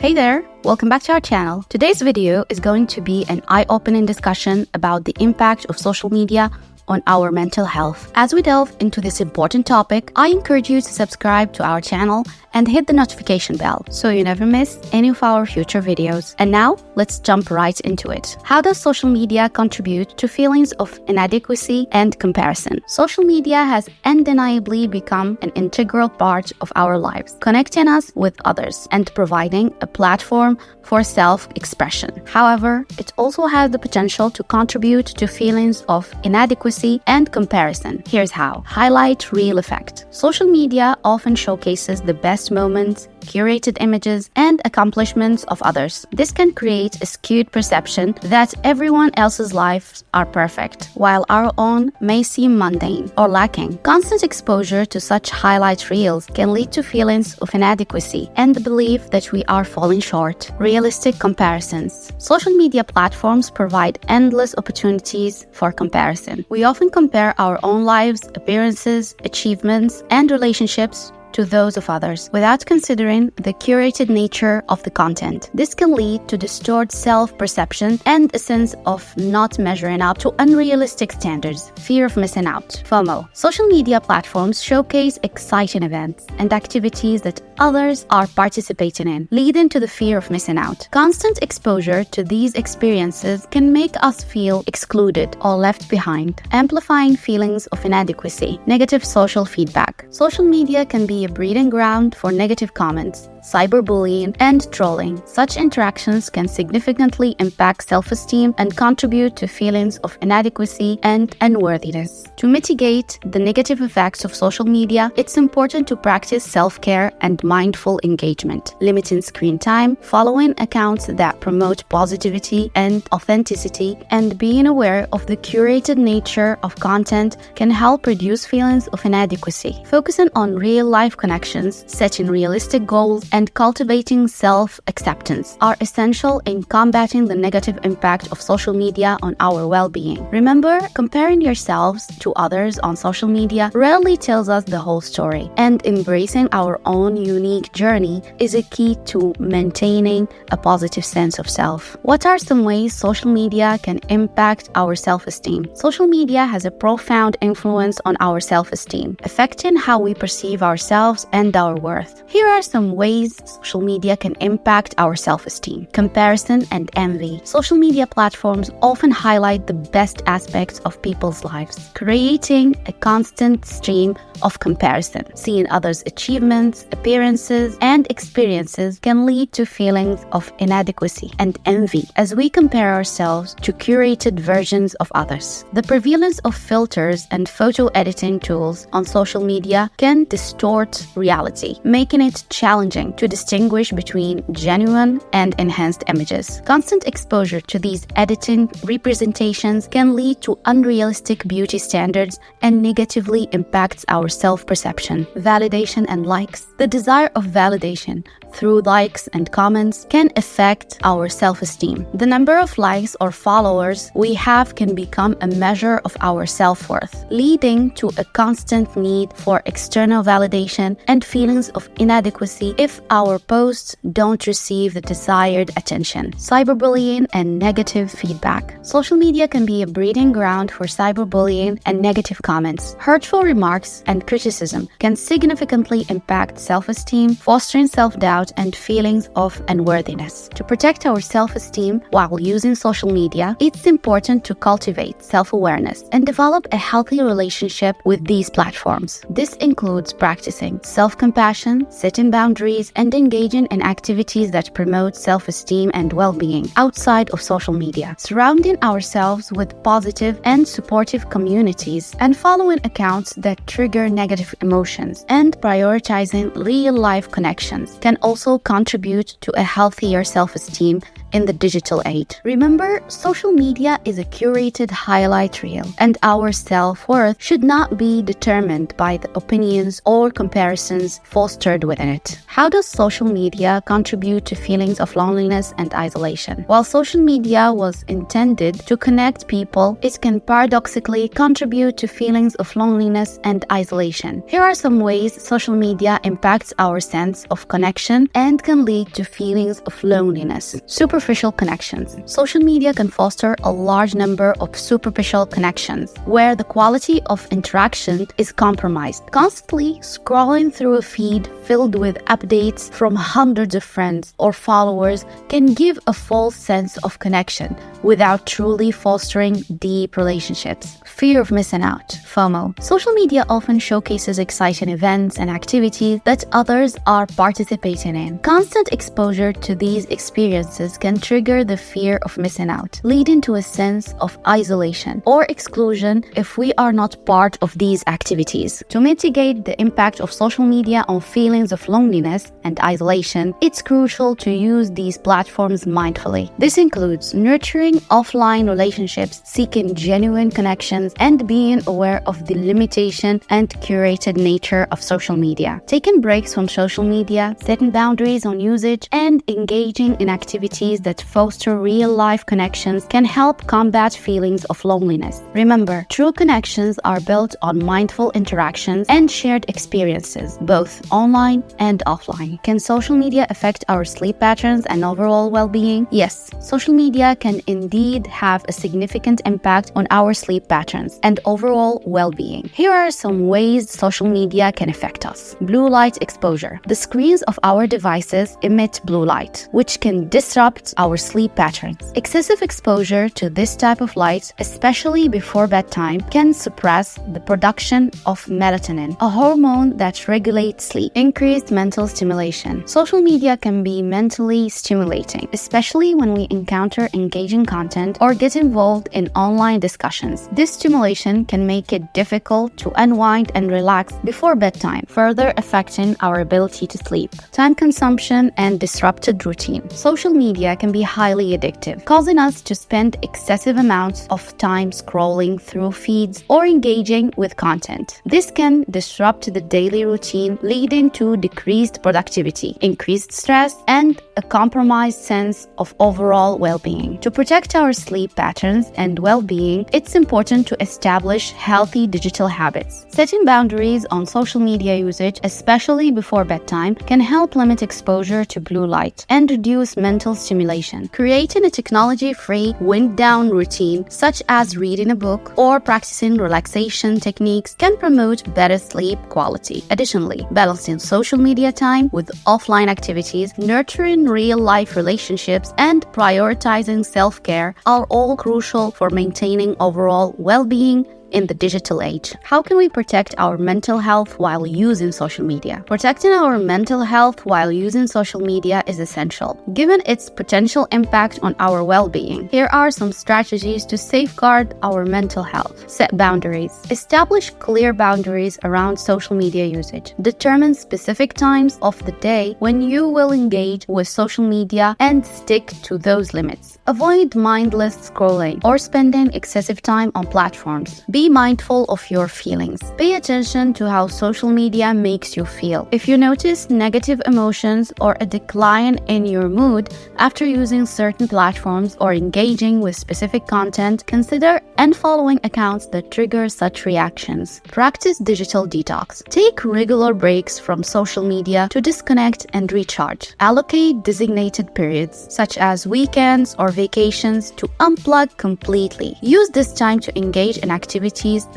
Hey there, welcome back to our channel. Today's video is going to be an eye-opening discussion about the impact of social media on our mental health. As we delve into this important topic, I encourage you to subscribe to our channel and hit the notification bell so you never miss any of our future videos. And now, let's jump right into it. How does social media contribute to feelings of inadequacy and comparison? Social media has undeniably become an integral part of our lives, connecting us with others and providing a platform for self-expression. However, it also has the potential to contribute to feelings of inadequacy and comparison. Here's how. Highlight reel effect. Social media often showcases the best moments, curated images, and accomplishments of others. This can create a skewed perception that everyone else's lives are perfect, while our own may seem mundane or lacking. Constant exposure to such highlight reels can lead to feelings of inadequacy and the belief that we are falling short. Realistic comparisons. Social media platforms provide endless opportunities for comparison. We often compare our own lives, appearances, achievements, and relationships to those of others without considering the curated nature of the content. This can lead to distorted self-perception and a sense of not measuring up to unrealistic standards. Fear of missing out. FOMO. Social media platforms showcase exciting events and activities that others are participating in, leading to the fear of missing out. Constant exposure to these experiences can make us feel excluded or left behind, amplifying feelings of inadequacy. Negative social feedback. Social media can be a breeding ground for negative comments, cyberbullying, and trolling. Such interactions can significantly impact self-esteem and contribute to feelings of inadequacy and unworthiness. To mitigate the negative effects of social media, it's important to practice self-care and mindful engagement, limiting screen time, following accounts that promote positivity and authenticity, and being aware of the curated nature of content can help reduce feelings of inadequacy. Focusing on real-life connections, setting realistic goals, and cultivating self-acceptance are essential in combating the negative impact of social media on our well-being. Remember, comparing yourselves to others on social media rarely tells us the whole story, and embracing our own unique journey is a key to maintaining a positive sense of self. What are some ways social media can impact our self-esteem? Social media has a profound influence on our self-esteem, affecting how we perceive ourselves and our worth. Here are some ways social media can impact our self-esteem. Comparison and envy. Social media platforms often highlight the best aspects of people's lives, creating a constant stream of comparison. Seeing others' achievements, appearances, and experiences can lead to feelings of inadequacy and envy as we compare ourselves to curated versions of others. The prevalence of filters and photo editing tools on social media can distort reality, making it challenging to distinguish between genuine and enhanced images. Constant exposure to these editing representations can lead to unrealistic beauty standards and negatively impacts our self-perception. Validation and likes. The desire of validation through likes and comments can affect our self-esteem. The number of likes or followers we have can become a measure of our self-worth, leading to a constant need for external validation and feelings of inadequacy if our posts don't receive the desired attention. Cyberbullying and negative feedback. Social media can be a breeding ground for cyberbullying and negative comments. Hurtful remarks and criticism can significantly impact self-esteem, fostering self-doubt and feelings of unworthiness. To protect our self-esteem while using social media, it's important to cultivate self-awareness and develop a healthy relationship with these platforms. This includes practicing self-compassion, setting boundaries, and engaging in activities that promote self-esteem and well-being outside of social media. Surrounding ourselves with positive and supportive communities and following accounts that trigger negative emotions and prioritizing real-life connections can also contribute to a healthier self-esteem in the digital age. Remember, social media is a curated highlight reel, and our self-worth should not be determined by the opinions or comparisons fostered within it. How does does social media contribute to feelings of loneliness and isolation? While social media was intended to connect people, it can paradoxically contribute to feelings of loneliness and isolation. Here are some ways social media impacts our sense of connection and can lead to feelings of loneliness. Superficial connections. Social media can foster a large number of superficial connections, where the quality of interaction is compromised. Constantly scrolling through a feed filled with updates from hundreds of friends or followers can give a false sense of connection without truly fostering deep relationships. Fear of missing out, FOMO. Social media often showcases exciting events and activities that others are participating in. Constant exposure to these experiences can trigger the fear of missing out, leading to a sense of isolation or exclusion if we are not part of these activities. To mitigate the impact of social media on feelings of loneliness and isolation, it's crucial to use these platforms mindfully. This includes nurturing offline relationships, seeking genuine connections, and being aware of the limitation and curated nature of social media. Taking breaks from social media, setting boundaries on usage, and engaging in activities that foster real-life connections can help combat feelings of loneliness. Remember, true connections are built on mindful interactions and shared experiences, both online and offline. Can social media affect our sleep patterns and overall well-being? Yes, social media can indeed have a significant impact on our sleep patterns and overall well-being. Here are some ways social media can affect us. Blue light exposure. The screens of our devices emit blue light, which can disrupt our sleep patterns. Excessive exposure to this type of light, especially before bedtime, can suppress the production of melatonin, a hormone that regulates sleep. Increased mental stimulation. Social media can be mentally stimulating, especially when we encounter engaging content or get involved in online discussions. This stimulation can make it difficult to unwind and relax before bedtime, further affecting our ability to sleep. Time consumption and disrupted routine. Social media can be highly addictive, causing us to spend excessive amounts of time scrolling through feeds or engaging with content. This can disrupt the daily routine, leading to decreased productivity, increased stress, and a compromised sense of overall well-being. To protect our sleep patterns and well-being, it's important to establish healthy digital habits. Setting boundaries on social media usage, especially before bedtime, can help limit exposure to blue light and reduce mental stimulation. Creating a technology-free wind-down routine, such as reading a book or practicing relaxation techniques, can promote better sleep quality. Additionally, balancing social media time with offline activities, nurturing real-life relationships, and prioritizing self-care are all crucial for maintaining overall well-being in the digital age. How can we protect our mental health while using social media? Protecting our mental health while using social media is essential, given its potential impact on our well-being. Here are some strategies to safeguard our mental health. Set boundaries. Establish clear boundaries around social media usage. Determine specific times of the day when you will engage with social media and stick to those limits. Avoid mindless scrolling or spending excessive time on platforms. Be mindful of your feelings. Pay attention to how social media makes you feel. If you notice negative emotions or a decline in your mood after using certain platforms or engaging with specific content, consider unfollowing accounts that trigger such reactions. Practice digital detox. Take regular breaks from social media to disconnect and recharge. Allocate designated periods, such as weekends or vacations, to unplug completely. Use this time to engage in activities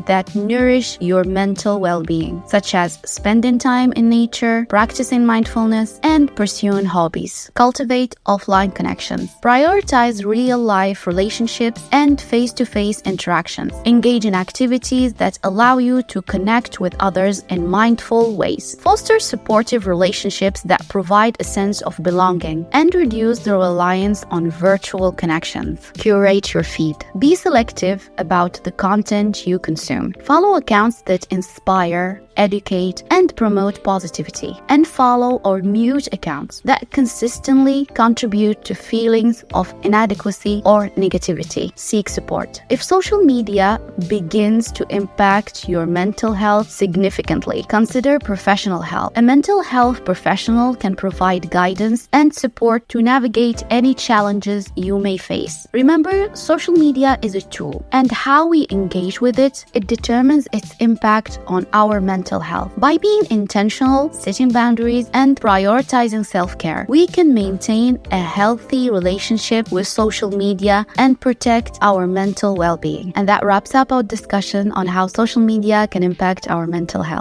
that nourish your mental well-being, such as spending time in nature, practicing mindfulness, and pursuing hobbies. Cultivate offline connections. Prioritize real-life relationships and face-to-face interactions. Engage in activities that allow you to connect with others in mindful ways. Foster supportive relationships that provide a sense of belonging and reduce the reliance on virtual connections. Curate your feed. Be selective about the content you consume. Follow accounts that inspire, educate, and promote positivity, and follow or mute accounts that consistently contribute to feelings of inadequacy or negativity. Seek support. If social media begins to impact your mental health significantly, consider professional help. A mental health professional can provide guidance and support to navigate any challenges you may face. Remember, social media is a tool, and how we engage with it determines its impact on our mental health. By being intentional, setting boundaries, and prioritizing self-care, we can maintain a healthy relationship with social media and protect our mental well-being. And that wraps up our discussion on how social media can impact our mental health.